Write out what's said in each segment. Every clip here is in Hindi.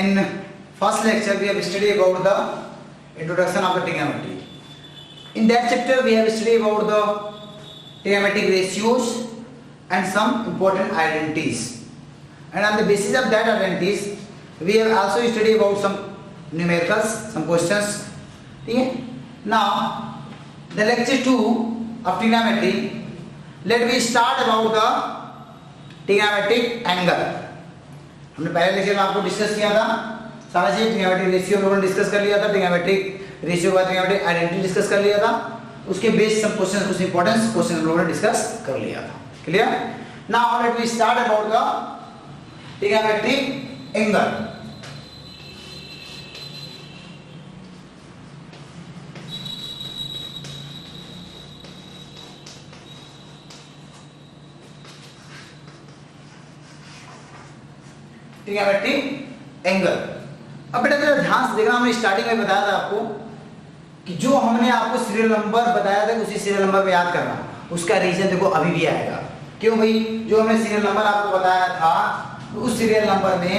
In first lecture we have studied about the introduction of the trigonometry. In that chapter we have studied about the trigonometric ratios and some important identities. And on the basis of that identities we have also studied about some numericals, some questions. Okay? Now the lecture 2 of trigonometry, let me start about the trigonometric angle. हमने पहले लेक्चर में आपको डिस्कस किया था सारा चीज, ट्रिग्नोमेट्रिक रेशियो लोगों ने डिस्कस कर लिया था, ट्रिग्नोमेट्रिक रेशियो का ट्रिग्नोमेट्रिक आइडेंटिटी डिस्कस कर लिया था, उसके बेस सब क्वेश्चन, कुछ इंपॉर्टेंट क्वेश्चन हम लोगों ने डिस्कस कर लिया था. Clear? Now let we start about the trigonometric angle. Trigonometric angle. अब बेटा जरा ध्यान से देखना, हमने स्टार्टिंग में बताया था आपको कि जो हमने आपको सीरियल नंबर बताया था उसी सीरियल नंबर में याद करना, उसका रीजन देखो अभी भी आएगा. क्यों भाई? जो हमने सीरियल नंबर आपको बताया था उस सीरियल नंबर में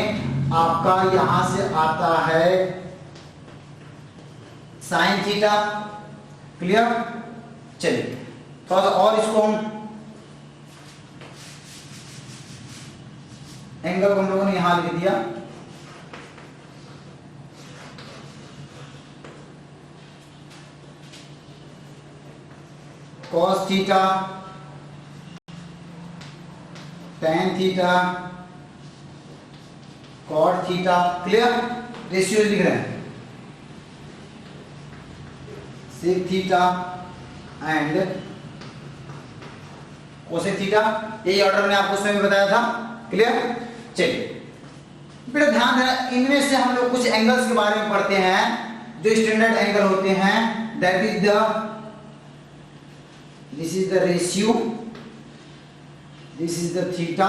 आपका यहां से आता है साइन थीटा. क्लियर? चलिए थोड़ा सा और इसको हम एंगल को हम लोगों ने यहां लिख दिया. cos theta, tan theta, cot theta. Clear? Ratio लिख रहे हैं. sec theta and cosec theta, यही ऑर्डर मैंने आपको उसमें भी बताया था. क्लियर? चलिए बेटा ध्यान देना, इनमें से हम लोग कुछ एंगल्स के बारे में पढ़ते हैं जो स्टैंडर्ड एंगल होते हैं. That is this is the ratio, this is the theta.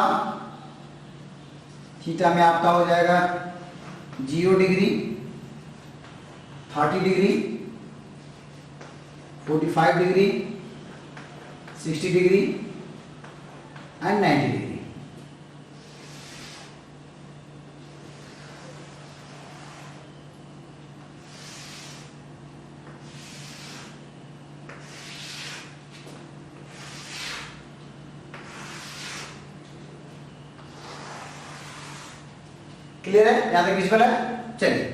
Theta में आपका हो जाएगा 0 degree, 30 degree, 45 degree, 60 degree and 90 degree. Clear है? यहां तक विजुअल है? चलिए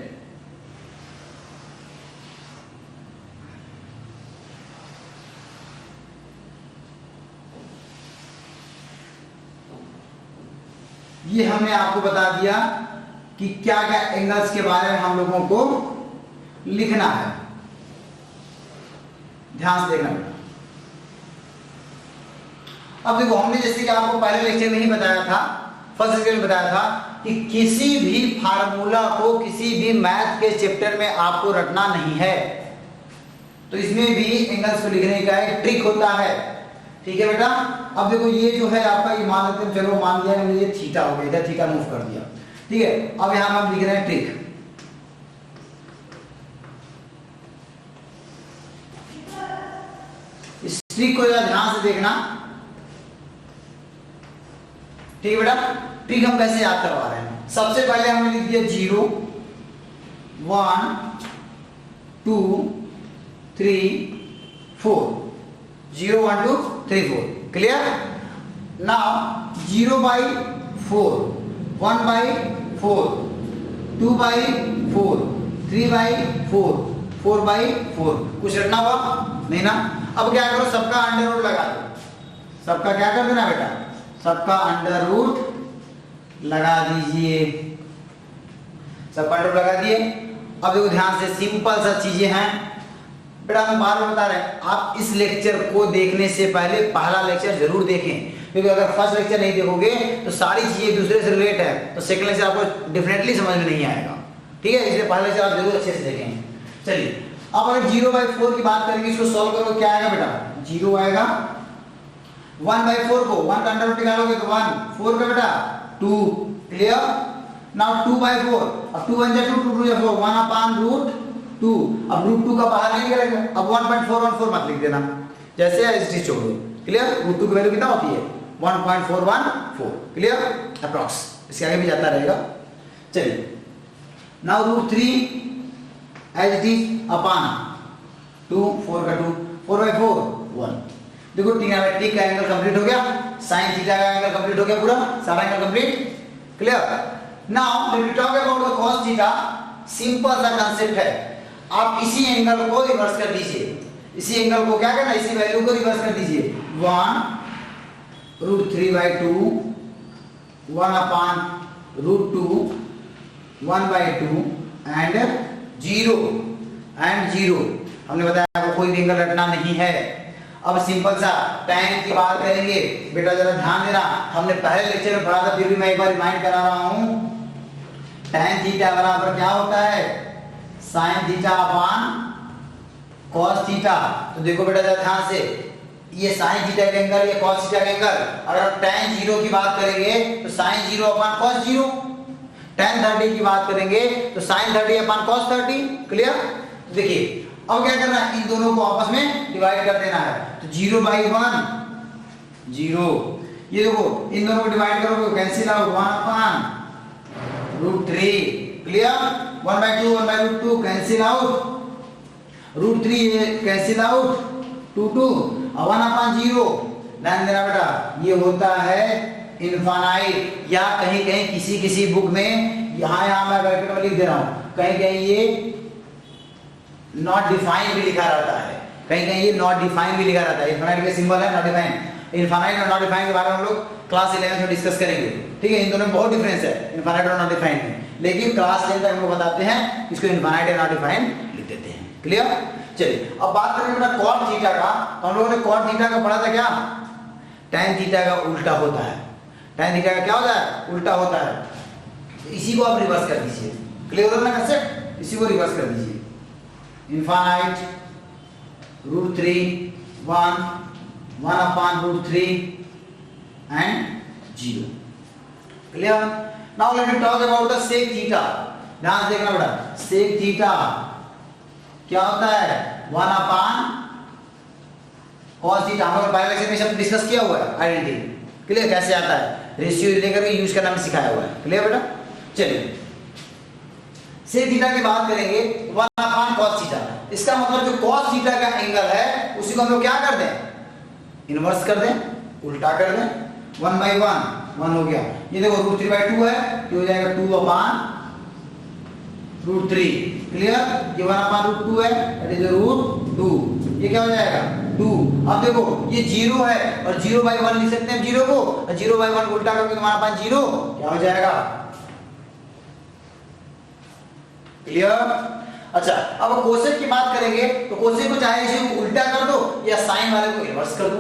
ये हमने आपको बता दिया कि क्या क्या एंगल्स के बारे में हम लोगों को लिखना है. ध्यान से देखना बेटा. अब देखो हमने जैसे कि आपको पहले लेक्चर में ही बताया था, फर्स्ट लेक्चर में बताया था कि किसी भी फार्मूला को किसी भी मैथ के चैप्टर में आपको रटना नहीं है, तो इसमें भी एंगल्स को लिखने का एक ट्रिक होता है. ठीक है बेटा? अब देखो ये जो है आपका, ये मान लेते हैं, चलो मान लिया हमने ये थीटा हो गया, इधर थीटा मूव कर दिया. ठीक है? अब यहां हम लिख रहे हैं ट्रिक. इस ट्रिक को जरा ध्यान से देखना. ठीक है बेटा? ट्रिक हम कैसे याद करवा रहे हैं? सबसे पहले हमने लिख दिया 0 1 2 3 4. 0 1 2 3 4. क्लियर? नाउ 0/4, 1/4, 2/4, 3/4, 4/4. कुछ रटना हुआ नहीं ना? अब क्या करो, सबका अंडर रूट लगा दो. सबका क्या कर देना बेटा? सबका अंडर रूट लगा दीजिए. सबका अंडर रूट लगा दिए. अब देखो ध्यान से, सिंपल सा चीजें हैं बेटा. हम बार बार बता रहे हैं, आप इस लेक्चर को देखने से पहले पहला लेक्चर जरूर देखें, क्योंकि अगर फर्स्ट लेक्चर नहीं देखोगे तो सारी चीजें दूसरे से रिलेट है, तो सेकंड लेक्चर आपको डेफिनेटली समझ में नहीं आएगा. ठीक है? इसलिए पहला लेक्चर आप जरूर अच्छे से देखें. चलिए अब अगर 0/4 की बात करेंगे, इसको सॉल्व करोगे क्या आएगा बेटा? 0 आएगा. 1/4 को 1 का अंडर रूट निकालोगे तो 1, 4 का बेटा 2. क्लियर? नाउ 2/4, अब 2 1 2, 2 2 4, 1/√2. अब √2 का बाहर नहीं निकलेगा. अब 1.414 मत लिख देना, जैसे है इसी छोड़ दो. क्लियर? √2 की वैल्यू कितना होती है? 1.414. क्लियर? अप्रॉक्स. इसके आगे भी जाता रहेगा. चलिए now root 3 as it is upon 2, 4 का 2, 4/4 1। देखो ट्रिग्नोमेट्री का एंगल कंप्लीट हो गया, साइन थीटा का एंगल कंप्लीट हो गया, पूरा सारा angle complete. Clear. Now let me talk about the cos theta. Simple सा कांसेप्ट है, आप इसी एंगल को रिवर्स कर दीजिए। इसी एंगल को क्या करना, इसी वैल्यू को रिवर्स कर दीजिए। 1 √3/2 1 upon √2 1/2 एंड 0 हमने बताया आपको कोई भी एंगल रटना नहीं है। अब सिंपल सा tan की बात करेंगे। बेटा जरा ध्यान देना, हमने पहले लेक्चर में पढ़ा था, फिर भी मैं एक बार रिमाइंड करा रहा हूं। tan थीटा बराबर क्या होता है, sin theta upon cos theta. तो देखो बेटा जरा ध्यान से, ये sin थीटा का एंगल, ये cos थीटा का एंगल। अगर tan 0 की बात करेंगे तो sin 0 अपॉन cos 0। tan 30 की बात करेंगे तो sin 30 अपॉन cos 30। क्लियर। देखिए अब क्या करना है, इन दोनों को आपस में डिवाइड कर देना है। तो 0/1 0, ये देखो इन दोनों को डिवाइड करोगे cancel out, 1 upon √3। Clear. 1/2 1/2 cancel out, √3 cancel out, 2 और 1 अपॉन 0। ध्यान देना बेटा, ये होता है इनफाइनाइट, या कहीं कहीं किसी बुक में यहाँ मैं ब्रैकेट में लिख दे रहा हूँ, कहीं कहीं ये नॉट डिफाइंड भी लिखा रहता है, कहीं कहीं ये नॉट डिफाइंड भी लिखा रहता है। इनफाइनाइट का सिंबल है नॉट डिफाइंड। इनफाइनाइट और नॉट डिफाइंड के बारे में हम लोग क्लास 11 में डिस्कस करेंगे। ठीक है, इन दोनों में बहुत डिफरेंस है इनफाइनाइट और नॉट डिफाइंड में, लेकिन क्लास 10 तक हम लोग बताते हैं इसको इनफाइनाइट और नॉट डिफाइंड लिख देते हैं। क्लियर। चलिए अब बात करें बेटा cot थीटा का। हम लोगों ने cot थीटा का पढ़ा था क्या, tan थीटा का उल्टा होता है। tan थीटा का क्या होता है, उल्टा होता है। इसी को आप रिवर्स कर दीजिए। क्लियर हो ना कंसेप्ट, इसी को रिवर्स कर दीजिए। Infinite √3 1 upon √3 and 0। Clear. Now let me talk about the sec theta. ध्यान से देखना बेटा, sec थीटा क्या होता है, 1 upon cos थीटा। हम लोग पहले लेक्चर में सब डिस्कस किया हुआ है आइडेंटिटी। क्लियर, कैसे आता है, रेशियो लेकर के यूज करना भी सिखाया हुआ है। क्लियर बेटा। चलिए sec थीटा की बात करेंगे, 1 upon cos थीटा। इसका मतलब जो cos थीटा का एंगल है उसी को हम लोग क्या कर दें, इनवर्स कर दें, उल्टा कर दें। 1/1 1 हो गया। ये देखो √3/2 है, ये हो जाएगा 2 upon √3। क्लियर। ये 1 upon √2 है, दैट इज √2। ये क्या हो जाएगा 2। अब देखो ये 0 है और 0/1 लिख सकते हैं 0 को, और 0/1 उल्टा करोगे तो 1 upon 0 क्या हो जाएगा। क्लियर। अच्छा अब कोसेक की बात करेंगे तो कोसेक को चाहे इसे उल्टा कर दो या साइन वाले को इन्वर्स कर दो,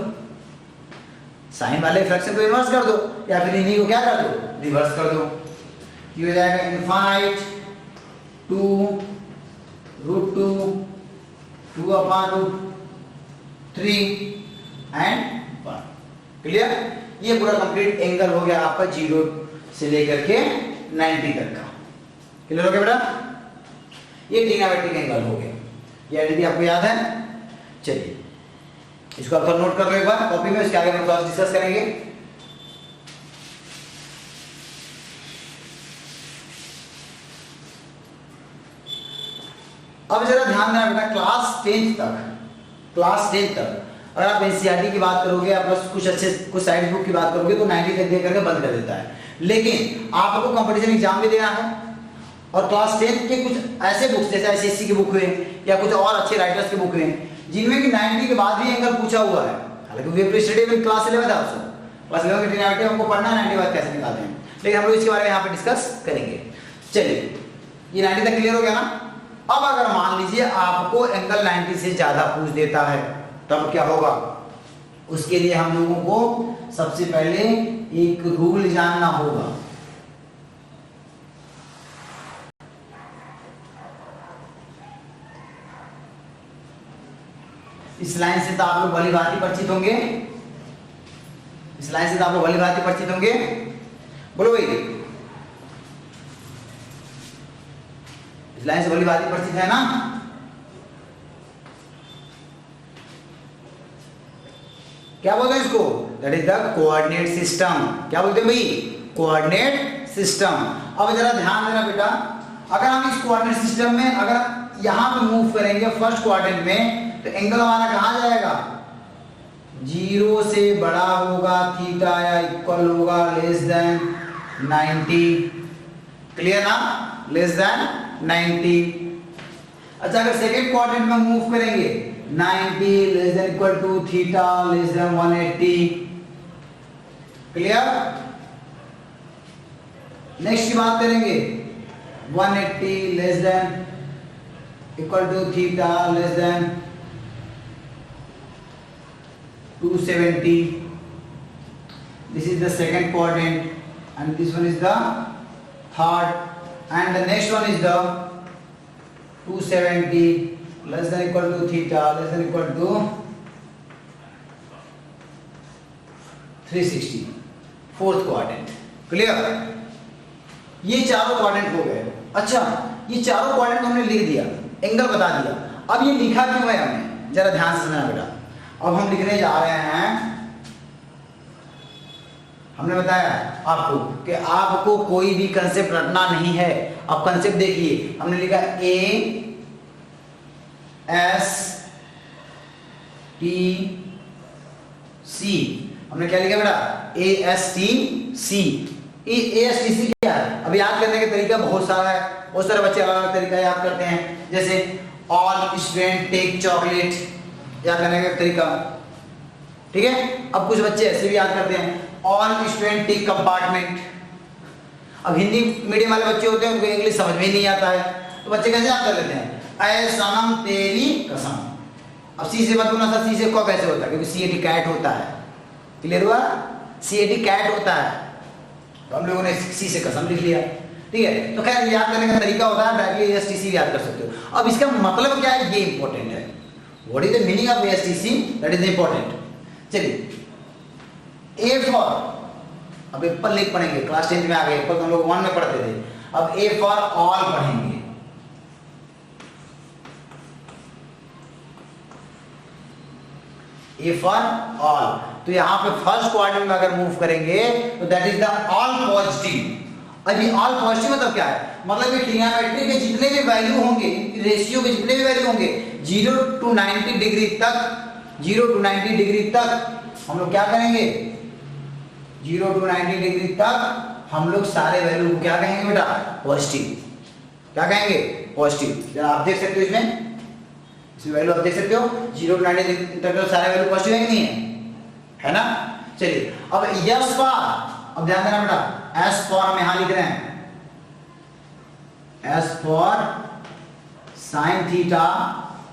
साइन वाले फ्रैक्शन को इन्वर्स कर दो, या फिर इन्हीं को क्या कर दो, रिवर्स कर दो। ये हो जाएगा इनफाइनाइट 2 √2 2 upon √3 एंड 1। क्लियर। ये पूरा कंप्लीट एंगल हो गया आपका 0 से लेकर के 90 तक का। क्लियर हो गया बेटा, ये ट्रिग्नोमेट्रिक एंगल हो गया। ये आइडेंटिटी आपको याद है। चलिए इसको आप नोट कर लो एक बार कॉपी में, इसके आगे हम क्लास डिस्कस करेंगे। अब जरा ध्यान देना बेटा, क्लास 10 तक अगर आप एनसीईआरटी की बात करोगे, आप बस कुछ साइड बुक की बात करोगे तो 90 तक दे करके बंद कर देता है। लेकिन आपको कंपटीशन एग्जाम भी देना है, और क्लास 10 के कुछ ऐसे बुक्स जैसे आईसीएससी की बुक हुए या कुछ और अच्छे राइटर्स की बुक हुए जिनमें कि 90 के बाद भी एंगल पूछा हुआ है। हालांकि we have to study with class 11 also, class 11 की ट्रिग्नोमेट्री हमको पढ़ना है 90 बाद कैसे निकालते हैं, लेकिन हम लोग इसके बारे में यहाँ पे डिस्कस करेंगे। चलिए ये 90 तक क्लियर हो गया ना। अब अगर मान लीजिए आपको एंगल 90 से ज्यादा पूछ देता है तब क्या होगा, उसके लिए हम लोगों को सबसे पहले एक रूल जानना होगा। इस लाइन से तो आप लोग भली भांति परिचित होंगे, इस लाइन से तो आप लोग भली भांति परिचित होंगे, बोलो भाई। इस लाइन से भली भांति परिचित है ना। क्या बोलते हैं इसको, that is the coordinate system. क्या बोलते हैं भाई, कोऑर्डिनेट सिस्टम। अब जरा ध्यान देना बेटा, अगर हम इस कोऑर्डिनेट सिस्टम में अगर यहां पे मूव करेंगे फर्स्ट क्वाड्रेंट में, तो एंगल हमारा कहां जाएगा? 0 से बड़ा होगा थीटा या इक्वल होगा लेस देन 90। क्लियर ना? Less than 90। अच्छा, अगर सेकेंड क्वाड्रेंट में मूव करेंगे 90 less than equal to theta less than 180। Clear? Next की बात करेंगे 180 less than equal to theta less than 270. This is the second quadrant and this one is the third, and the next one is the 270 less than equal to theta less than equal to 360. Fourth quadrant. Clear? ये चारों क्वाड्रेंट हो गए। अच्छा, ये चारों क्वाड्रेंट हमने लिख दिया, एंगल बता दिया। अब ये लिखा क्यों है हमने, जरा ध्यान से सुनना बेटा। अब हम लिखने जा रहे हैं, हमने बताया आपको कि आपको कोई भी कंसेप्ट रटना नहीं है। अब कंसेप्ट देखिए, हमने लिखा ए एस टी सी। हमने क्या लिखा बेटा? A S T C. A S T C क्या है? अब याद करने का तरीका बहुत सारा है, बहुत सारे बच्चे अलग अलग तरीका याद करते हैं। जैसे ऑल स्टूडेंट टेक चॉकलेट, याद करने का तरीका, ठीक है। अब कुछ बच्चे ऐसे भी याद करते हैं, ऑल स्टूडेंट टेक कंपार्टमेंट। अब हिंदी मीडियम वाले बच्चे होते हैं, उनको इंग्लिश समझ में नहीं आता है, तो बच्चे कैसे याद कर लेते हैं? ऐ सनम तेरी कसम। अब सी से मत बोलना था, सी से क कैसे होता है? क्योंकि सी ए टी कैट होता है। क्लियर हुआ? सी ए टी कैट होता है, तो हम लोगों ने सी से कसम लिख लिया। ठीक है, तो खैर याद करने का तरीका होता है, डायरेक्टली एस टी सी याद कर सकते हो। अब इसका मतलब क्या है, ये इंपॉर्टेंट है। What is the meaning of S T C, that is important. चलिए, ए फॉर, अब एप्पल लिख पढ़ेंगे, क्लास 10 में आ गए, एप्पल तो हम लोग 1 में पढ़ते थे। अब ए फॉर ऑल पढ़ेंगे। ए फॉर ऑल, तो यहां पे फर्स्ट क्वाड्रेंट में अगर मूव करेंगे तो that is the all positive. अब ये ऑल पॉजिटिव मतलब क्या है? मतलब ये ट्रिग्नोमेट्री के जितने भी वैल्यू होंगे, रेशियो के जितने भी वैल्यू होंगे 0 to 90 डिग्री तक, 0 to 90 डिग्री तक हम लोग क्या करेंगे? 0 to 90 डिग्री तक हम लोग सारे वैल्यू को क्या कहेंगे बेटा? पॉजिटिव। क्या कहेंगे? पॉजिटिव। जरा आप देख सकते हो इसमें वैल्यू, आप देख सकते हो 0 to 90 तक तो सारे वैल्यू पॉजिटिव है कि नहीं है ना? चलिए, अब यस फॉर, अब ध्यान देना बेटा, एस फॉर हम यहां लिख रहे हैं, S for sine theta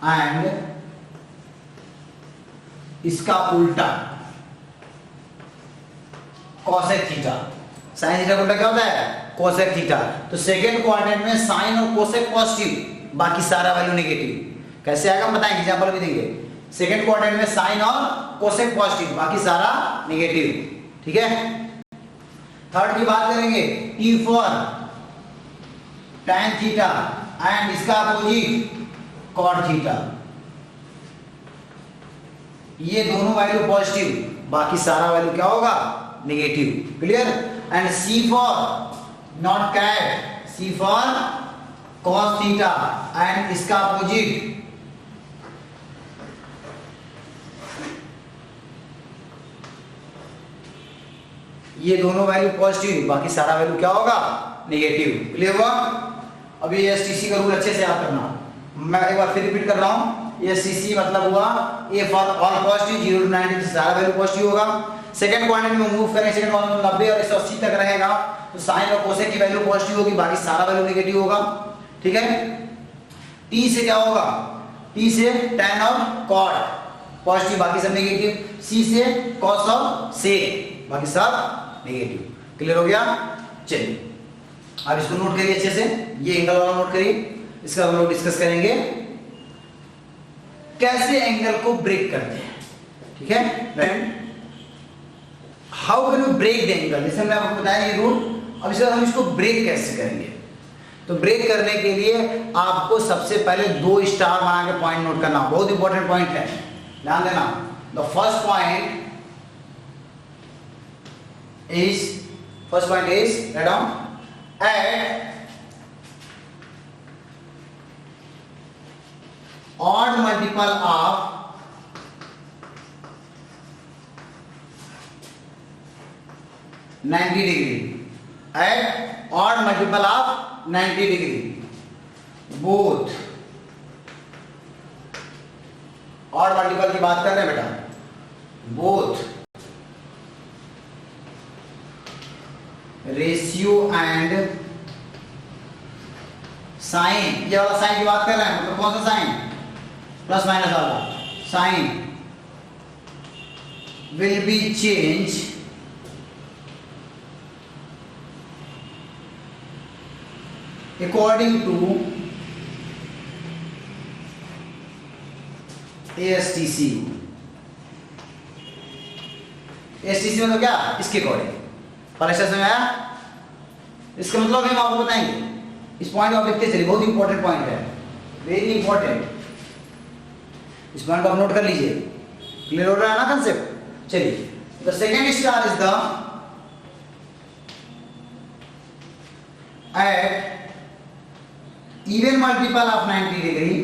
and इसका उल्टा कोसेक थीटा। साइन थीटा का उल्टा क्या होता है? Cosec theta. तो सेकेंड क्वाड्रेंट में साइन और कोसेक पॉजिटिव, बाकी सारा वैल्यू नेगेटिव। कैसे आएगा हम बताएंगे, एग्जांपल भी देंगे। सेकेंड क्वाड्रेंट में साइन और कोसेक पॉजिटिव, बाकी सारा नेगेटिव। ठीक है, थर्ड की बात करेंगे, T for tan theta and इसका अपोजिट cot थीटा। ये दोनों वैल्यू पॉजिटिव, बाकी सारा वैल्यू क्या होगा? Negative. Clear? And C for not cat, C for cos theta and इसका अपोजिट ये दोनों वैल्यू पॉजिटिव, बाकी सारा वैल्यू क्या होगा? नेगेटिव। क्लियर हुआ? अब ये एसटीसी का रूल अच्छे से याद करना, मैं एक बार फिर रिपीट कर रहा हूं। एसटीसी मतलब हुआ A for all positive, 0 to 90 सारा वैल्यू पॉजिटिव होगा। सेकंड क्वाड्रेंट में मूव करें, सेकंड क्वाड्रेंट में 90 और 180 तक रहेगा, तो साइन और कोसेक की वैल्यू पॉजिटिव होगी, बाकी सारा वैल्यू नेगेटिव होगा। ठीक है, टी से क्या होगा? टी से tan और cot पॉजिटिव, बाकी सब नेगेटिव। सी से cos और sec, बाकी सब नेगेटिव। क्लियर हो गया? चलिए, अब इसको नोट करिए अच्छे से, ये एंगल वाला नोट करिए, इसका हम लोग डिस्कस करेंगे कैसे एंगल को ब्रेक करते हैं। ठीक है, how can you break the angle, जैसे मैंने आपको बताया ये रूल। अब इसके बाद हम इसको ब्रेक कैसे करेंगे? तो ब्रेक करने के लिए आपको सबसे पहले 2 स्टार बना के पॉइंट नोट करना, बहुत इंपॉर्टेंट पॉइंट है, ध्यान देना। The first point is, first point is write down, at odd multiple of 90 degree, at odd multiple of 90 degree, both odd multiple की बात कर रहे हैं बेटा, both रेशियो एंड साइन, ये वाला साइन की बात कर रहे हैं, मतलब कौन सा साइन, प्लस माइनस वाला sign, will be change according to ASTC। ASTC मतलब क्या, इसके अकॉर्डिंग, परीक्षा में आया, इसका मतलब हम आपको बताएंगे, इस पॉइंट को आप लिखते चलिए, बहुत इंपॉर्टेंट पॉइंट है, वेरी इंपॉर्टेंट, इस पॉइंट को आप नोट कर लीजिए, क्लियर हो रहा है ना कंसेप्ट। चलिए, the second star is the at even multiple of 90 degree,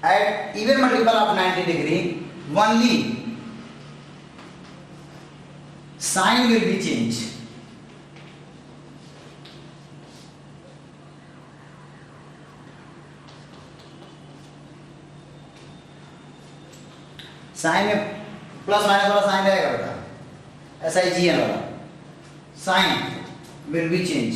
at even multiple of 90 degree only sign will be changed, sign में प्लस माइनस वाला साइन रहेगा बेटा, SIGN वाला sign will be change,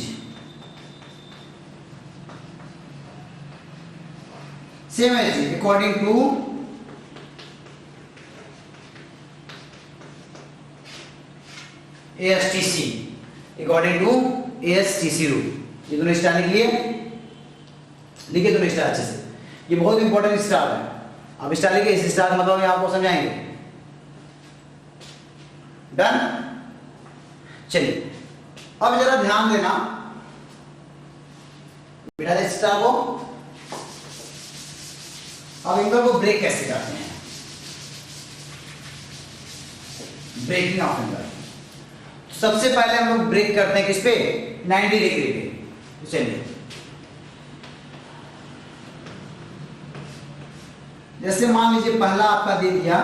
same as according to ASTC, according to ASTC rule. ये दोनों स्टार लिख लिए, लिखे दोनों स्टार अच्छे से, ये बहुत इंपॉर्टेंट स्टार है, अब स्टार लिखे, इस स्टार का मतलब आपको समझाएंगे, डन। चलिए अब जरा ध्यान देना बेटा स्टार को, अब इनका को ब्रेक कैसे करते हैं, ब्रेकिंग ऑफ फिंगर। सबसे पहले हम लोग ब्रेक करते हैं किस पे, 90 डिग्री पे। चलिए जैसे मान लीजिए पहला आपका दे दिया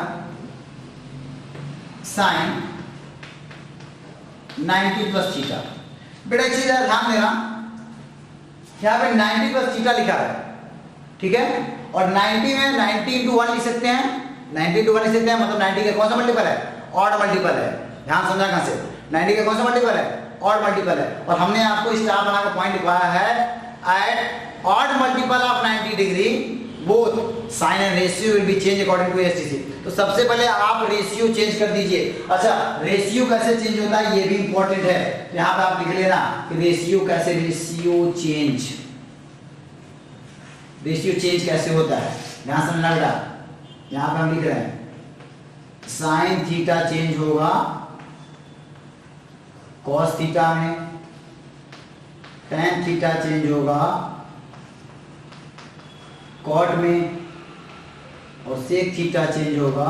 साइन 90 प्लस थीटा, बेटा एक चीज ध्यान देना, यहाँ पे 90 प्लस थीटा लिखा है, ठीक है, और 90 में 90 इंटू 1 लिख सकते हैं, 90 इंटू 1 लिख सकते हैं, मतलब 90 का कौन सा मल्टीपल है, ऑड मल्टीपल है, ध्यान समझा कहां से, 90 का कौन सा मल्टीपल है, ऑड मल्टीपल है, और हमने आपको स्टार बनाकर पॉइंट लिखवाया है at odd multiple of 90 degree both sign and ratio will be change according to STC. तो सबसे पहले आप रेशियो चेंज कर दीजिए। अच्छा, रेशियो कैसे चेंज होता है ये भी इंपॉर्टेंट है, तो यहाँ पे आप लिख लेना कि रेशियो कैसे, रेशियो चेंज कैसे होता है, ध्यान समझना बेटा। यहाँ पे हम लिख रहे हैं साइन थीटा चेंज होगा कॉस थीटा में, टेन थीटा चेंज होगा कॉट में, और सेक थीटा चेंज होगा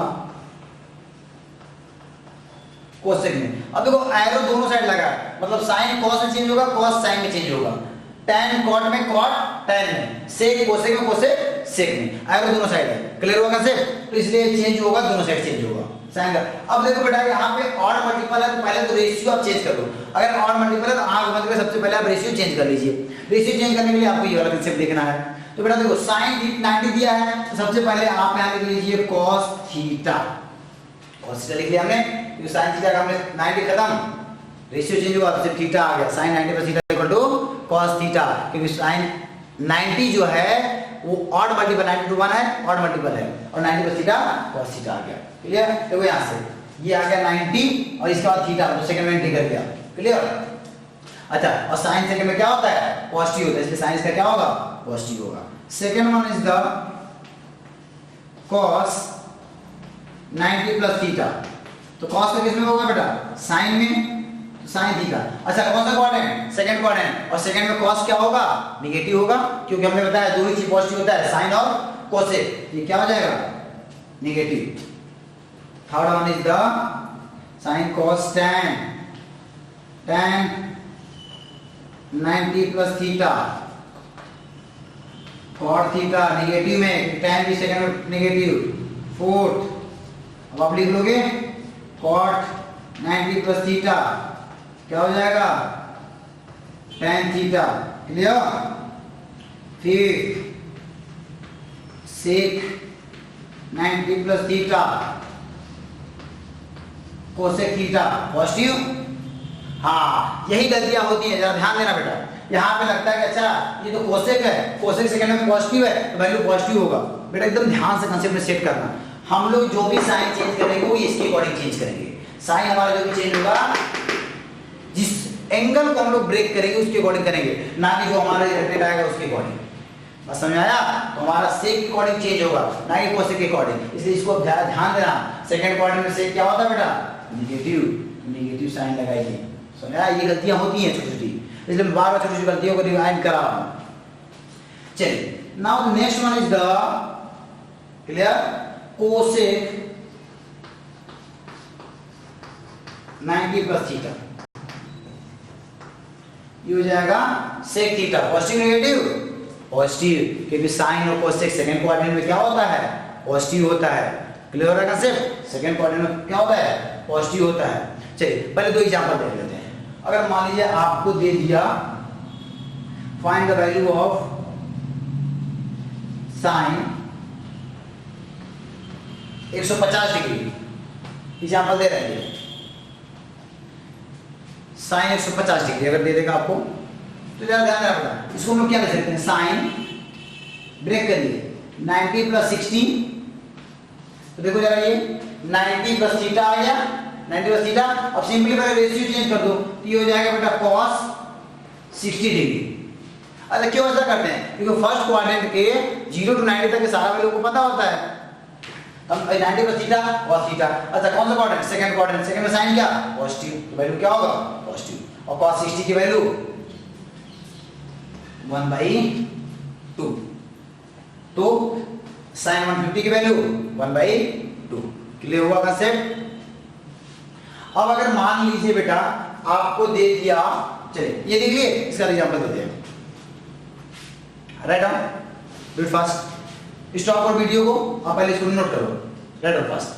कोसेक में। अब देखो एरो दोनों साइड लगा है, मतलब साइन कॉस में चेंज होगा, कॉस साइन में चेंज होगा, टेन कॉट में, कॉट टेन में, सेक कोसेक में, कोसेक सेक में, एरो दोनों साइड है। क्लियर होगा कंसेप्ट? तो इसलिए चेंज होगा, दोनों साइड चेंज होगा साइन का। अब देखो बेटा यहाँ पे ऑड मल्टीपल है तो पहले तो रेशियो आप चेंज कर दो। अगर ऑड मल्टीपल है तो आंख बंद करके सबसे पहले आप रेशियो चेंज कर लीजिए। रेशियो चेंज करने के लिए आपको ये वाला कंसेप्ट देखना है। तो बेटा देखो साइन 90 दिया है तो सबसे पहले आप यहाँ लिख लीजिए cos थीटा। cos थीटा लिख लिया हमने, तो साइन थीटा का हमने 90 खत्म, रेशियो चेंज हुआ तो थीटा आ गया, साइन 90 पर theta equal to cos theta, क्योंकि साइन 90 जो है वो ऑड मल्टीपल 90 टू 1 है, ऑड मल्टीपल है, और 90 पर थीटा cos थीटा आ गया। क्लियर? देखो यहाँ से ये आ गया 90 और इसके बाद थीटा, तो सेकंड में एंट्री कर दिया। क्लियर? अच्छा, और साइन सेकंड में क्या होता है, पॉजिटिव होता है, इसलिए साइन इसका क्या होगा, पॉजिटिव होगा। Second one is the cos 90 plus theta. तो cos का किस में होगा बेटा, साइन में, साइन थीटा। अच्छा कौन सा क्वाड्रेंट, सेकंड क्वाड्रेंट, और सेकंड में cos क्या होगा, नेगेटिव होगा, क्योंकि हमने बताया दो ही चीज पॉजिटिव होता है, साइन और कोसेक। ये क्या हो जाएगा, negative. Third one is the sine cos tan 90 plus theta cot theta negative में tan भी सेकंड में नेगेटिव फोर्थ। अब आप लिख लोगे कॉट 90 प्लस थीटा क्या हो जाएगा tan थीटा। क्लियर। फिर सेक 90 plus theta cosec theta positive. हाँ यही गलतियां होती हैं, जरा ध्यान देना बेटा। यहाँ पे लगता है कि अच्छा ये तो कोसेक है, कोसेक सेकंड में पॉजिटिव है तो वैल्यू पॉजिटिव होगा। बेटा एकदम ध्यान से कंसेप्ट में सेट करना। हम लोग जो भी साइन चेंज करेंगे वो इसके अकॉर्डिंग चेंज करेंगे। साइन हमारा जो भी चेंज होगा जिस एंगल को हम लोग ब्रेक करेंगे उसके अकॉर्डिंग करेंगे, ना कि जो हमारा रिलेटेड आएगा उसके अकॉर्डिंग। बस समझ आया। तो हमारा सेक के अकॉर्डिंग चेंज होगा ना कि कोसेक के अकॉर्डिंग, इसलिए इसको ध्यान देना। सेकंड क्वाड्रेंट में सेक क्या होता है बेटा नेगेटिव साइन लगाइए। समझा। ये गलतियां होती हैं छोटी छोटी, इसलिए मैं बार-बार छोटी छोटी गलतियों को रिवाइंड करा रहा हूं। चलिए now the next one is the clear cosec 90 plus theta. ये हो जाएगा sec theta positive negative positive, क्योंकि साइन और कोसेक सेकंड क्वाड्रेंट में क्या होता है पॉजिटिव होता है। क्लियर हो रहा है कंसेप्ट। सेकंड क्वाड्रेंट में क्या होता है पॉजिटिव होता है। चलिए पहले दो एग्जांपल देख लेते हैं। अगर मान लीजिए आपको दे दिया find the value of sine 150 degree, example दे रहे हैं साइन 150 डिग्री अगर दे देगा आपको तो जरा ध्यान रखना। इसको हम लोग क्या लिख सकते हैं साइन ब्रेक करिए 90 प्लस 16। तो देखो जरा ये 90 प्लस थीटा आ गया 90 प्लस थीटा। अब सिंपली पहले रेशियो चेंज कर दो तो ये हो जाएगा बेटा cos 60 डिग्री। अच्छा क्यों ऐसा करते हैं क्योंकि फर्स्ट क्वाड्रेंट के 0 to 90 तक के सारा वैल्यू को पता होता है। अब 90 प्लस थीटा cos थीटा। अच्छा कौन सा क्वाड्रेंट सेकंड क्वाड्रेंट, सेकंड में साइन क्या पॉजिटिव तो वैल्यू क्या होगा पॉजिटिव। और cos 60 की वैल्यू 1/2 तो sin 150 की वैल्यू 1/2। क्लियर हुआ कंसेप्ट। अब अगर मान लीजिए बेटा आपको दे दिया, चलिए ये देखिए इसका एग्जांपल देते हैं। Write down do it fast. Stop और वीडियो को आप पहले इसको नोट करो। Write down fast.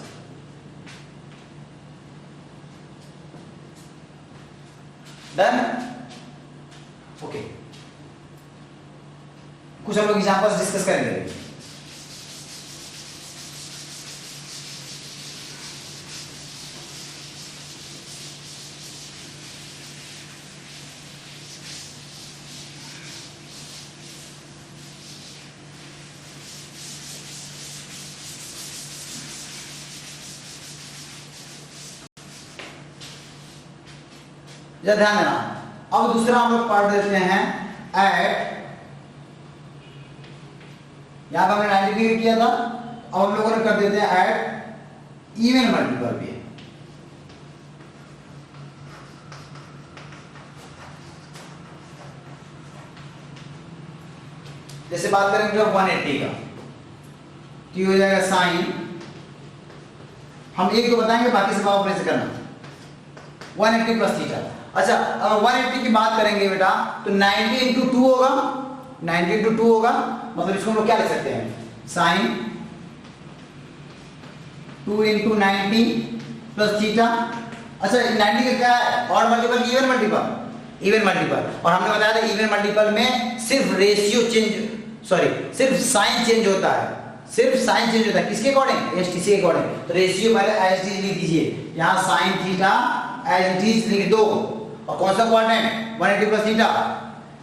Done okay. कुछ हम लोग एग्जांपल्स डिस्कस करेंगे। जरा ध्यान देना। अब दूसरा हम लोग पढ़ देते हैं एट, यहां पर हमने 90 डिग्री किया था, अब हम लोगों ने कर देते हैं एट इवन मल्टीपल भी। जैसे बात करेंगे 180 का तो ये हो जाएगा साइन, हम एक तो बताएंगे बाकी सब आप अपने से करना 180 प्लस थीटा। अच्छा अगर 180 की बात करेंगे बेटा तो 90 इंटू 2 होगा, 90 इंटू 2 होगा, मतलब इसको हम लोग क्या लिख सकते हैं साइन 2 इंटू 90 प्लस थीटा। अच्छा 90 का क्या है odd multiple even multiple, even multiple. और हमने बताया था इवन मल्टीपल में सिर्फ रेशियो चेंज, सॉरी सिर्फ साइन चेंज होता है, सिर्फ साइन चेंज होता है किसके अकॉर्डिंग एसटीसी के अकॉर्डिंग। तो रेशियो पहले एज इट इज लिख दीजिए, यहाँ sine theta as it is लिख दो। और कौन सा क्वाड्रेंट 180 प्लस थीटा,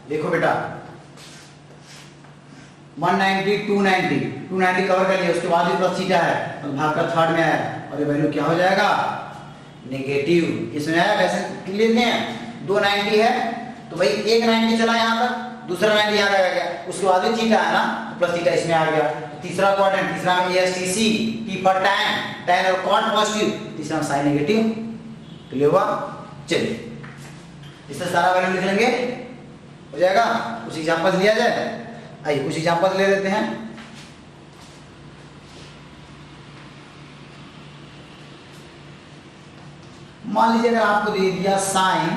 देखो बेटा 190 290 290 कवर कर लिया, उसके बाद भी प्लस थीटा है तो भाग का थर्ड में आया और ये वैल्यू क्या हो जाएगा नेगेटिव। इसमें आया कैसे क्लियर नहीं है, 290 है तो भाई एक 90 चला यहाँ तक, दूसरा 90 यहाँ आ गया, उसके बाद भी थीटा है ना तो प्लस थीटा इसमें आ गया। तो तीसरा क्वाड्रेंट, तीसरा में STC T for tan, tan और कॉट पॉजिटिव, तीसरा में साइन नेगेटिव। क्लियर हुआ। चलिए इससे सारा वैल्यू लिख लेंगे, हो जाएगा। कुछ एग्जांपल्स लिया जाए, आइए कुछ एग्जांपल्स ले लेते हैं। मान लीजिए अगर आपको दे दिया साइन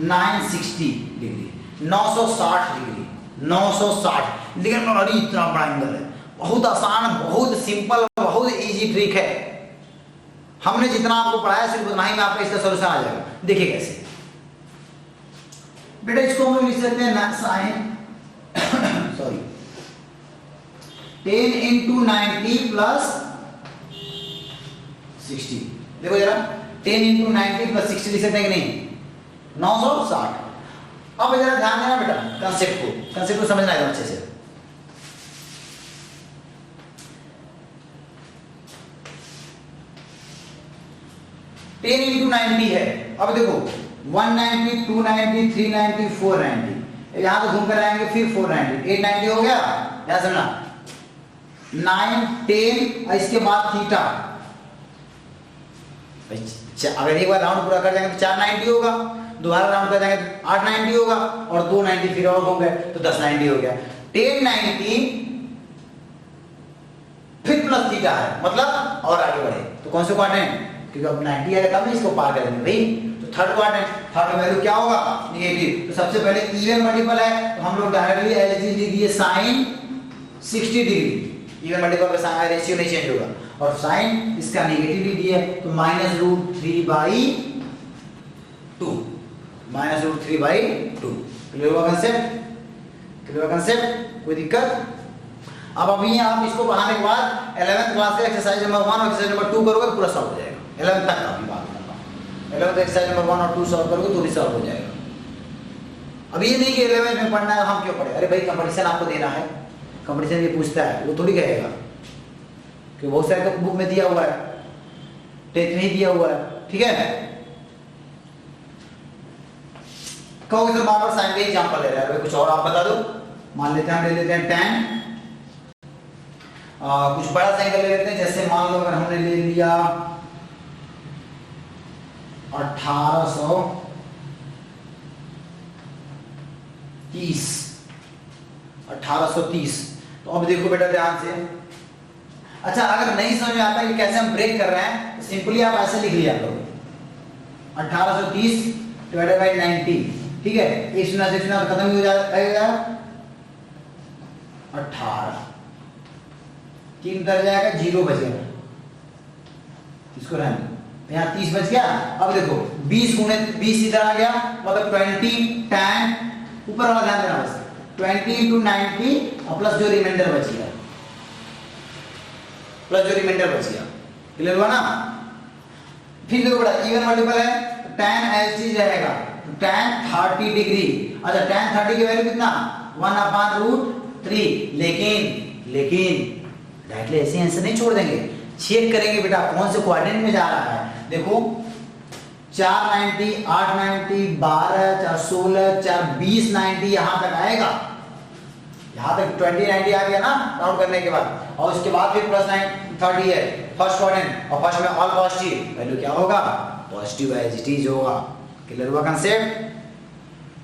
960 डिग्री, 960 डिग्री, 960। लेकिन अरे इतना बड़ा एंगल है। बहुत आसान, बहुत सिंपल, बहुत इजी ट्रिक है। हमने जितना आपको पढ़ाया सिर्फ उतना ही में आपका इसका सॉल्यूशन आ जाएगा। देखिए कैसे बेटा, इसको हम लोग लिख सकते हैं साइन सॉरी 10 into 90 plus 60। देखो जरा 10 into 90 plus 60 लिख सकते हैं कि नहीं, 960। अब जरा ध्यान देना बेटा, कंसेप्ट को समझना है अच्छे से। टेन इंटू 90 है। अब देखो 190, 290, 390, 490, यहां तो घूम कर आएंगे, फिर 490, 890 हो गया। क्या समझना, 9, 10 और इसके बाद थीटा। अगर एक बार राउंड पूरा कर जाएंगे तो 490 होगा, दोबारा राउंड कर जाएंगे तो 890 होगा, और 290 फिर और हो गए तो 1090 हो गया। 1090 फिर प्लस थीटा है, मतलब और आगे बढ़े तो कौन से क्वाड्रेंट, क्योंकि अब 90 आएगा तब इसको पार करेंगे भाई, तो थर्ड क्वाड्रेंट। थर्ड का वैल्यू क्या होगा, नेगेटिव। तो सबसे पहले इवन मल्टीपल है तो हम लोग डायरेक्टली एलएचएस लिख दिए साइन 60 डिग्री। इवन मल्टीपल का साइन रेशियो नहीं चेंज होगा, और साइन इसका नेगेटिव लिख दिया तो -√3/2, -√3/2। क्लियर हुआ कंसेप्ट, क्लियर हुआ कंसेप्ट, कोई दिक्कत। अब अभी आप इसको पढ़ाने के बाद 11th क्लास का एक्सरसाइज नंबर 1 और एक्सरसाइज नंबर 2 करोगे पूरा सॉल्व हो जाएगा। 11th तक अभी बात कर रहा हूं, 11th एक्सरसाइज नंबर 1 और 2 सॉल्व करोगे तो भी सॉल्व हो जाएगा। अब ये नहीं कि 11th में पढ़ना है हम क्यों पढ़े, अरे भाई कंपटीशन आपको देना है, कंपटीशन ये पूछता है, वो थोड़ी कहेगा कि बहुत सारे तो बुक में दिया हुआ है, टेस्ट नहीं दिया हुआ है, ठीक है। कहोगे सर बार-बार साइन का एग्जांपल ले रहा है, कुछ और आप बता दो। मान लेते हैं, हम ले लेते हैं tan, कुछ बड़ा सा एंगल ले लेते हैं, जैसे मान लो अगर हमने ले लिया 1830। तो अब देखो बेटा ध्यान से, अच्छा अगर नहीं समझ में आता कि कैसे हम ब्रेक कर रहे हैं तो सिंपली आप ऐसे लिख लिया करो 1830 डिवाइडेड बाय 90, ठीक है। एक शून्य से शून्य खत्म हो जाएगा, 18 3 उतर जाएगा, 0 बचेगा, इसको रहने दो, यहाँ 30 बच गया। अब देखो 20 गुणे 20 इधर आ गया, मतलब 20 tan, ऊपर वाला ध्यान देना बस, 20 into 90 और प्लस जो रिमाइंडर बच गया, प्लस जो रिमाइंडर बच गया। क्लियर हुआ ना। फिर देखो बड़ा इवन मल्टीपल है, tan एज चीज रहेगा, tan 30 डिग्री। अच्छा tan 30 की वैल्यू कितना, 1/√3। लेकिन डायरेक्टली ऐसे आंसर नहीं छोड़ देंगे, चेक करेंगे बेटा कौन से क्वाड्रेंट में जा रहा है। देखो 490, 890, 12, 416, 420, 90 यहां तक आएगा, यहां तक 2090 आ गया ना राउंड करने के बाद, और उसके बाद फिर प्लस 30 है फर्स्ट क्वाड्रेंट, और फर्स्ट में ऑल पॉजिटिव, वैल्यू क्या होगा, पॉजिटिव एज इट इज होगा। क्लियर हुआ कंसेप्ट,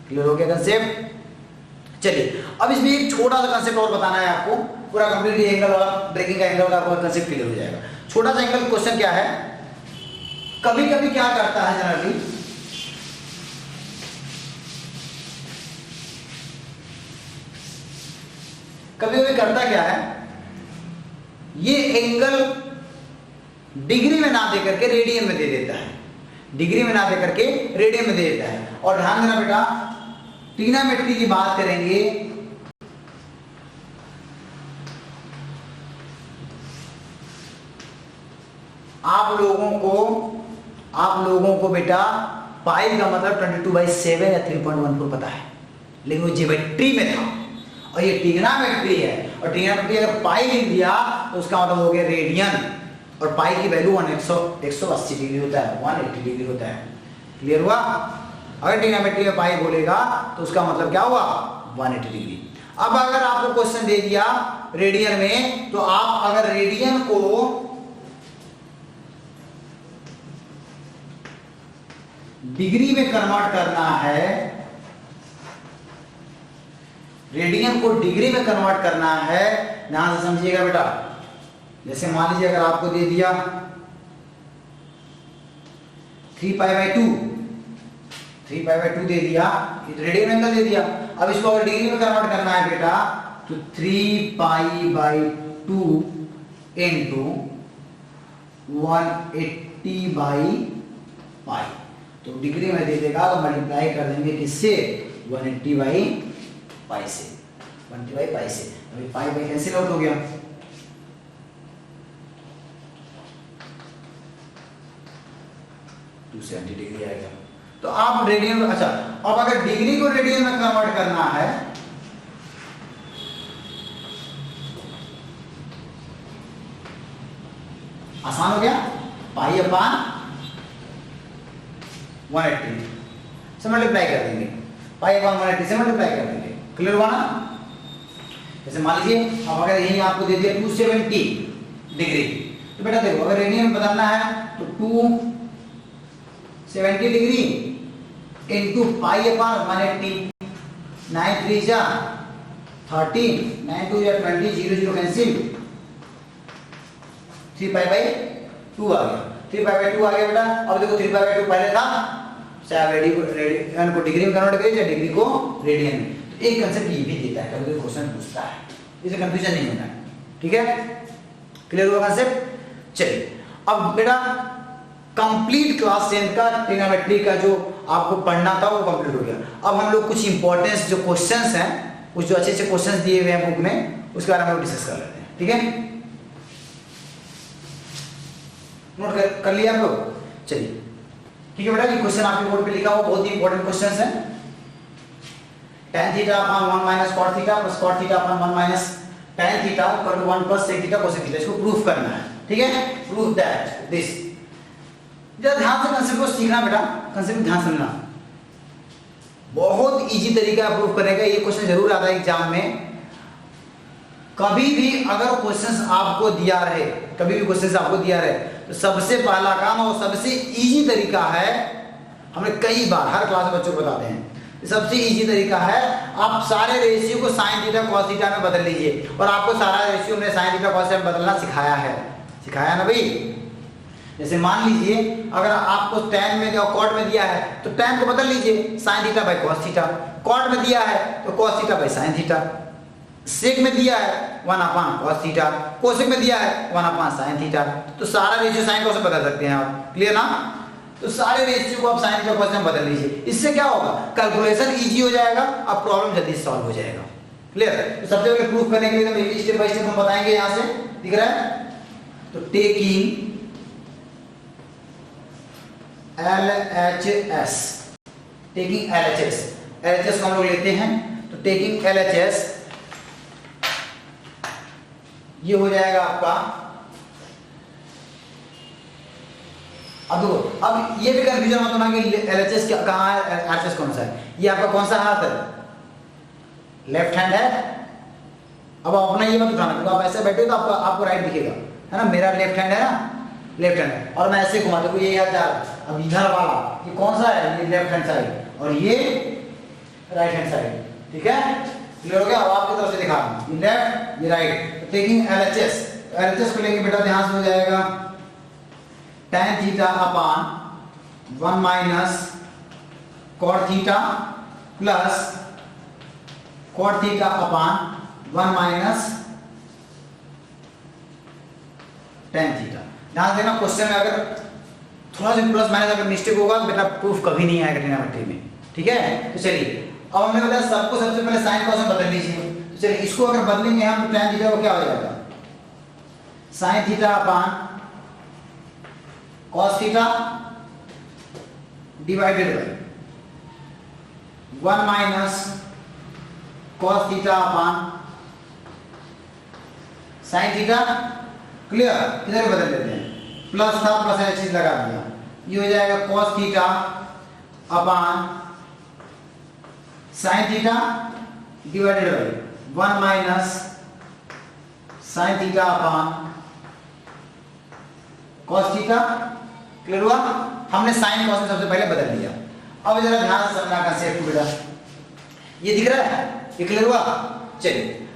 क्लियर हो गया कंसेप्ट। चलिए अब इसमें एक छोटा सा कंसेप्ट और बताना है आपको, पूरा कंप्लीटली एंगल वाला ब्रेकिंग का एंगल का आपको कंसेप्ट क्लियर हो जाएगा। छोटा सा एंगल क्वेश्चन क्या है, कभी कभी क्या करता है जनरली, कभी कभी करता क्या है, ये एंगल डिग्री में ना दे करके रेडियन में दे देता है, डिग्री में ना दे करके रेडियन में दे देता है। और ध्यान देना बेटा, ट्रिग्नोमेट्री की बात करेंगे, आप लोगों को बेटा पाई का मतलब 22/7 या 3.14 पता है, लेकिन वो ज्योमेट्री में था, और ये ट्रिग्नोमेट्री है, और ट्रिग्नोमेट्री अगर पाई लिख दिया तो उसका मतलब हो गया रेडियन, और पाई की वैल्यू 180 डिग्री होता है, 180 डिग्री होता है। क्लियर हुआ। अगर ट्रिग्नोमेट्री में पाई बोलेगा तो उसका मतलब क्या हुआ, 180 डिग्री। अब अगर आपको क्वेश्चन दे दिया रेडियन में, तो आप अगर रेडियन को डिग्री में कन्वर्ट करना है, रेडियन को डिग्री में कन्वर्ट करना है, ध्यान से समझिएगा बेटा। जैसे मान लीजिए अगर आपको दे दिया 3π/2, 3π/2 दे दिया, रेडियन एंगल दे दिया। अब इसको अगर डिग्री में कन्वर्ट करना है बेटा तो 3π/2 इनटू 180/π, तो डिग्री में दे देगा तो मल्टीप्लाई कर देंगे किससे, 180/π से, 180/π से। अभी पाई बाई कैंसिल आउट हो गया, टू 270 डिग्री आएगा। तो आप रेडियन, अच्छा अब अगर डिग्री को रेडियन में कन्वर्ट करना है आसान हो गया, π/180 से मल्टीप्लाई कर देंगे, π/180 से मल्टीप्लाई कर देंगे। क्लियर हुआ ना? जैसे मान लीजिए अब अगर यही आपको दे दिया 270 डिग्री, तो बेटा देखो अगर रेडियन में बदलना है तो 270 डिग्री इनटू π/180, 9 3 जा 30, 9 2 जा 20, 0 0 कैंसिल, 3π/2 आ गया, 3π/2 आ गया बेटा। अब देखो 3π/2 पहले था, चाहे रेडियन को डिग्री में कन्वर्ट करिए चाहे डिग्री को रेडियन में। तो एक कंसेप्ट ये भी देता है, कभी क्वेश्चन पूछता है, इसे कंफ्यूजन नहीं होना है, ठीक है? क्लियर हुआ कंसेप्ट? चलिए अब बेटा कंप्लीट क्लास 10 का ट्रिग्नोमेट्री का जो आपको पढ़ना था वो कंप्लीट हो गया। अब हम लोग कुछ इंपॉर्टेंस जो क्वेश्चंस हैं, कुछ जो अच्छे अच्छे क्वेश्चंस दिए हुए हैं बुक में, उसके बारे में हम डिस्कस कर लेते हैं, ठीक है? नोट कर लिया आप लोग? चलिए ठीक है बेटा, ये क्वेश्चन आपके बोर्ड पे लिखा हुआ बहुत ही इंपॉर्टेंट क्वेश्चंस हैं। tan θ upon 1 minus cot θ plus cot θ upon 1 minus tan θ equal to 1 plus sec θ cosec θ, इसको प्रूफ करना है, ठीक है? प्रूफ दैट दिस, जरा ध्यान से कंसेप्ट को सीखना बेटा, कंसेप्ट ध्यान समझना, बहुत इजी तरीका है प्रूफ करने का। ये क्वेश्चन जरूर आता है एग्जाम में, कभी भी अगर क्वेश्चंस आपको दिया रहे, कभी भी क्वेश्चंस आपको दिया रहे तो सबसे पहला काम और सबसे इजी तरीका है, हमने कई बार हर क्लास में बच्चों को बताते हैं, सबसे इजी तरीका है आप सारे रेशियो को sin θ cos θ में बदल लीजिए। और आपको सारा रेशियो में sin θ cos θ में बदलना सिखाया है, सिखाया ना भाई? जैसे मान लीजिए अगर आपको tan में या cot में दिया है तो tan को बदल लीजिए sin θ by cos θ, cot में दिया है तो cos θ by sin θ, sec में दिया है 1/cos θ, cosec में दिया है 1/sin θ। तो सारा रेशियो sin cos में बदल सकते हैं आप, क्लियर ना? तो सारे रेशियो को आप sin θ cos में बदल लीजिए, इससे क्या होगा, कैलकुलेशन इजी हो जाएगा, अब प्रॉब्लम जल्दी सॉल्व हो जाएगा, क्लियर? तो सबसे पहले प्रूफ करने के लिए स्टेप बाय स्टेप हम बताएंगे, यहां से दिख रहा है। तो taking LHS, taking LHS, LHS को हम लोग लेते हैं, तो टेकिंग LHS ये हो जाएगा आपका। अब ये भी कंफ्यूजन मत होना कि LHS क्या कहाँ है, RHS कौन सा है। ये आपका कौन सा हाथ है, लेफ्ट हैंड है। अब आप अपना ये मत उठाना, क्योंकि आप ऐसे बैठे हो तो आपको राइट दिखेगा, है ना? मेरा लेफ्ट हैंड है ना, लेफ्ट हैंड है, और मैं ऐसे घुमा, देखो ये हाथ जा रहा है। अब इधर वाला ये कौन सा है, ये लेफ्ट हैंड साइड, और ये राइट हैंड साइड, ठीक है? क्लियर हो गया? अब आपकी तरफ से दिखा, ये लेफ्ट ये राइट। टेकिंग LHS, LHS को लेंगे बेटा, ध्यान से हो जाएगा tan θ upon 1 minus cot θ plus cot θ upon 1 minus tan θ। ध्यान देना, क्वेश्चन में अगर थोड़ा सा प्लस माइनस अगर मिस्टेक होगा तो बेटा प्रूफ कभी नहीं आएगा ट्रिग्नोमेट्री में, ठीक है? तो चलिए अब हमने बताया सबको सबसे पहले sin cos में बदल लीजिए। तो चलिए इसको अगर बदलेंगे हम तो tan θ को क्या हो जाएगा, sin θ upon cos θ divided by 1 minus cos θ upon sin θ। Clear? इधर बदल लेते हैं, प्लस था प्लस ऐसी चीज लगा दिया, ये हो जाएगा cos θ upon sin θ divided by 1 minus sin θ upon cos θ। Clear हुआ? हमने साइन कॉस में सबसे पहले बदल दिया। अब जरा ध्यान से समझना कंसेप्ट बेटा, ये दिख रहा है, ये क्लियर हुआ? चलिए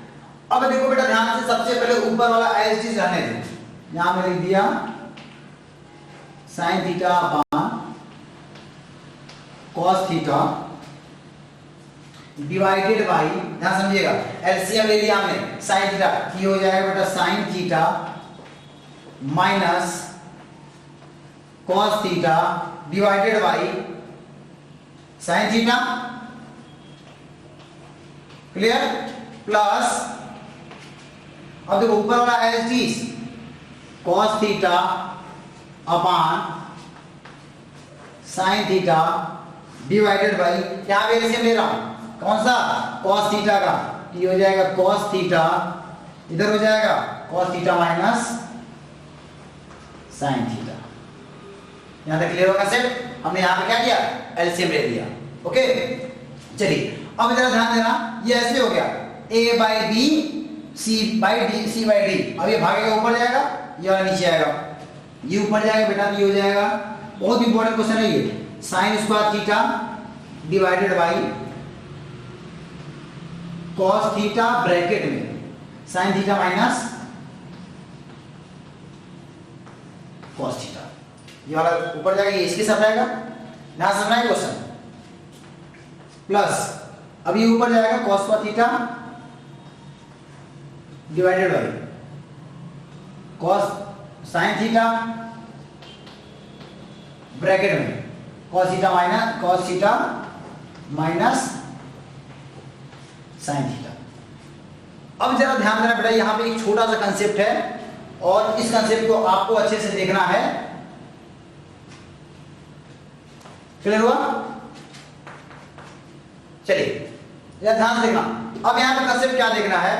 अब देखो बेटा ध्यान से, सबसे पहले ऊपर वाला एज चीज रहने दो, यहां में लिख दिया sin θ upon cos theta divided by, ध्यान समझिएगा, एलसीएम ले लिया हमने sin थीटा, ये हो जाएगा बेटा sin theta minus cos theta divided by sin theta, clear, plus अब देखो ऊपर वाला as it is cos theta upon sin theta divided by, यहां पे एलसीएम ले रहा हूं, कौन सा, cos थीटा का, ये हो जाएगा cos थीटा, इधर हो जाएगा cos theta minus sin theta. यहां तक क्लियर होगा सेट, हमने यहां पे क्या किया, एलसीएम ले लिया। ओके चलिए अब जरा ध्यान देना, ये ऐसे हो गया a by B C by D, C by D, अब ये भागेगा ऊपर जाएगा, ये वाला नीचे आएगा, ये ऊपर जाएगा बेटा, ये हो जाएगा, बहुत इंपॉर्टेंट क्वेश्चन है ये, sine square theta divided by cos theta bracket में sin theta minus cos theta, ये वाला ऊपर जाएगा, ये इसके साथ आएगा, ध्यान समझना है क्वेश्चन, प्लस अब ये ऊपर जाएगा cos square theta divided by cos sin theta bracket में cos theta minus sin theta. अब जरा ध्यान देना बेटा, यहां पे एक छोटा सा कंसेप्ट है और इस कंसेप्ट को आपको अच्छे से देखना है, क्लियर हुआ, चलिए जरा ध्यान से देखना। अब यहां पे कंसेप्ट क्या देखना है,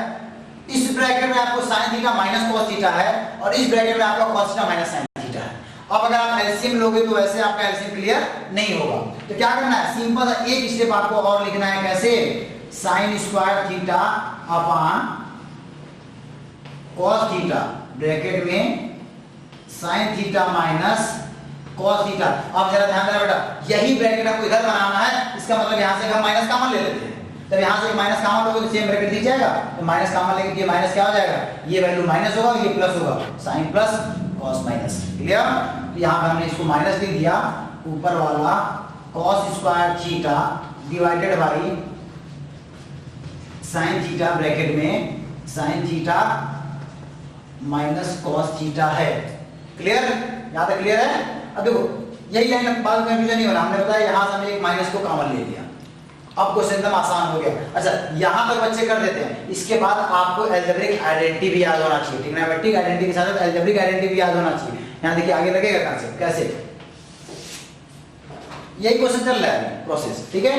इस ब्रैकेट में आपको sin theta minus cos theta है और इस ब्रैकेट में आपका cos theta minus sin theta है। अब अगर आप एलसीएम लोगे तो वैसे आपका एलसीएम क्लियर नहीं होगा, तो क्या करना है, सिंपल सा एक स्टेप आपको और लिखना है, कैसे, sin square theta upon cos theta bracket में sin theta minus cos theta. अब जरा ध्यान देना बेटा, यही ब्रैकेट आपको इधर बनाना है, इसका मतलब यहां से हम माइनस कॉमन ले लेते हैं, तब यहां से माइनस कॉमन लोगे तो सेम ब्रैकेट दिख जाएगा, तो माइनस कॉमन लेंगे, ये माइनस क्या हो जाएगा, ये वैल्यू माइनस होगा, ये प्लस होगा, sin plus cos minus, clear, तो यहां पर हमने इसको माइनस लिख दिया, ऊपर वाला cos square theta divided by sin theta bracket में sin theta minus cos theta है, क्लियर, यहां तक क्लियर है। अब देखो यही लाइन बाद में कंफ्यूजन नहीं होना, हमने बताया यहां से हमने एक माइनस को कॉमन ले लिया, अब क्वेश्चन एकदम आसान हो गया। अच्छा यहां तक बच्चे कर देते हैं, इसके बाद आपको अलजेब्रिक आइडेंटिटी भी याद होना चाहिए, ट्रिग्नोमेट्रिक आइडेंटिटी के साथ अलजेब्रिक आइडेंटिटी भी याद होना चाहिए। यहां देखिए आगे लगेगा कांसेप्ट कैसे, यही क्वेश्चन चल रहा है प्रोसेस, ठीक है।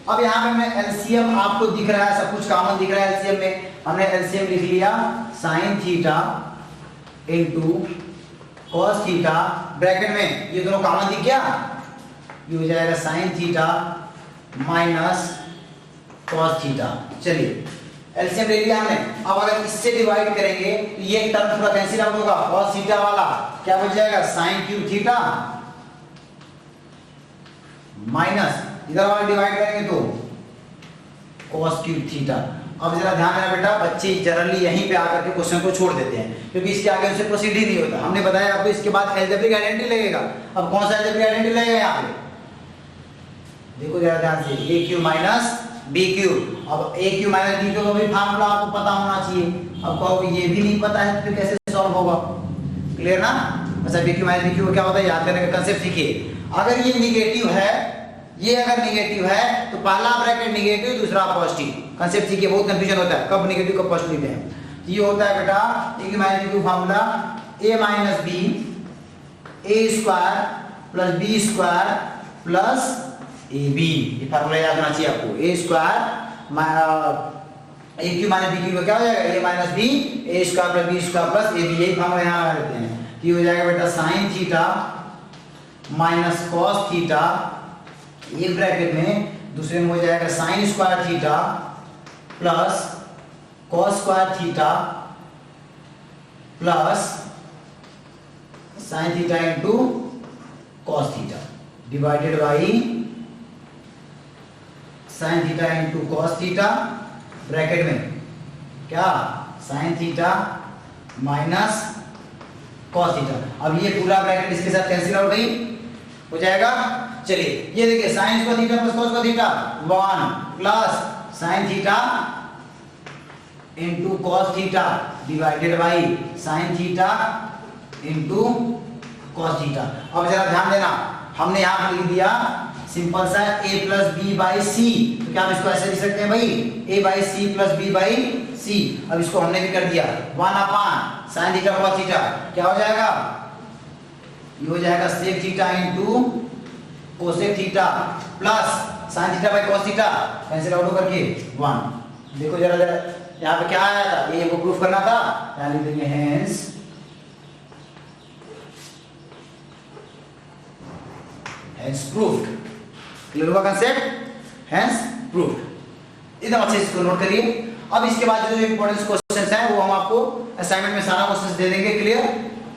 अब यहां पे मैं एलसीएम आपको दिख रहा है, सब कुछ कॉमन दिख रहा है एलसीएम में, हमने एलसीएम लिख लिया sin theta into cos theta bracket में, ये दोनों कॉमन दिख गया, ये हो जाएगा sin theta minus cos theta. चलिए एलसीएम ले लिया हमने, अब अगर इससे डिवाइड करेंगे तो ये टर्म थोड़ा कैंसिल आउट होगा, cos थीटा वाला क्या बच जाएगा, sin क्यूब थीटा माइनस इधर वाला डिवाइड करेंगे तो cos क्यूब थीटा। अब जरा ध्यान देना बेटा, बच्चे जनरली यहीं पे आकर के क्वेश्चन को छोड़ देते हैं क्योंकि इसके आगे उनसे प्रोसीड ही नहीं होता। हमने बताया आपको इसके बाद अलजेब्रिक आइडेंटिटी लगेगा, अब कौन सा अलजेब्रिक आइडेंटिटी लगेगा यहाँ पे, देखो जरा ध्यान से, ए क्यू माइनस बी क्यू, अब ए क्यू माइनस बी क्यू का भी फार्मूला आपको पता होना चाहिए, अब कहोगे ये भी नहीं पता है तो कैसे सॉल्व होगा, क्लियर ना। अच्छा B Q minus B Q क्या होता है, याद करने का कंसेप्ट सीखिए। अगर ये निगेटिव है, ये अगर निगेटिव है तो पहला ब्रैकेट निगेटिव दूसरा पॉजिटिव, कंसेप्ट सीखिए, बहुत कंफ्यूजन होता है कब निगेटिव कब पॉजिटिव लिखते हैं। ये होता है बेटा A Q minus B Q formula, A minus B A square plus B square plus A B, ये फार्मूला याद होना चाहिए आपको, A square A Q minus B Q क्या हो जाएगा, A minus B A square plus B square plus A B, यही फार्मूला यहाँ लगा देते हैं, ये हो जाएगा बेटा sin theta minus cos theta, एक ब्रैकेट में, दूसरे में हो जाएगा sin square theta plus cos square theta plus sin theta into cos theta divided by sin theta into cos theta bracket में क्या sin theta minus cos theta. अब ये पूरा ब्रैकेट इसके साथ कैंसिल आउट नहीं हो जाएगा, चलिए ये देखिए sine square theta plus cos square theta 1 plus sine theta into cos theta divided by sine theta into cos theta. अब जरा ध्यान देना, हमने यहाँ पर लिख दिया सिंपल सा a प्लस बी बाई सी, तो क्या हम इसको ऐसे लिख सकते हैं भाई a by C plus B by C. अब इसको हमने भी कर दिया 1 upon sine theta cos theta, क्या हो जाएगा, ये हो जाएगा sec theta into cosec theta plus sine theta by cos theta, cancel out होकर के 1। देखो जरा जरा यहाँ पे क्या आया था, ये हमको प्रूफ करना था, यहाँ लिख देंगे हेंस प्रूफ्ड। क्लियर हुआ कंसेप्ट, हेंस प्रूफ्ड। एकदम अच्छे से इसको नोट करिए। अब इसके बाद जो इंपॉर्टेंट क्वेश्चंस हैं वो हम आपको असाइनमेंट में सारा क्वेश्चंस दे देंगे। क्लियर,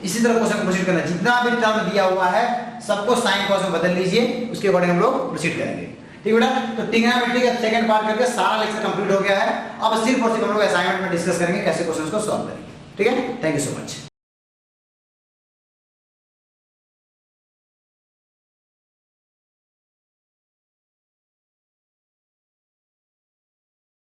इसी तरह क्वेश्चन प्रोसीड करना, जितना भी टर्म दिया हुआ है सबको साइन कॉस में बदल लीजिए, उसके अकॉर्डिंग हम लोग प्रोसीड करेंगे। ठीक है बेटा, तो ट्रिग्नोमेट्री का सेकंड पार्ट करके सारा लेक्चर कंप्लीट हो गया है। अब सिर्फ और सिर्फ हम लोग असाइनमेंट में डिस्कस करेंगे कैसे क्वेश्चंस को सॉल्व करेंगे। ठीक है, थैंक यू सो मच।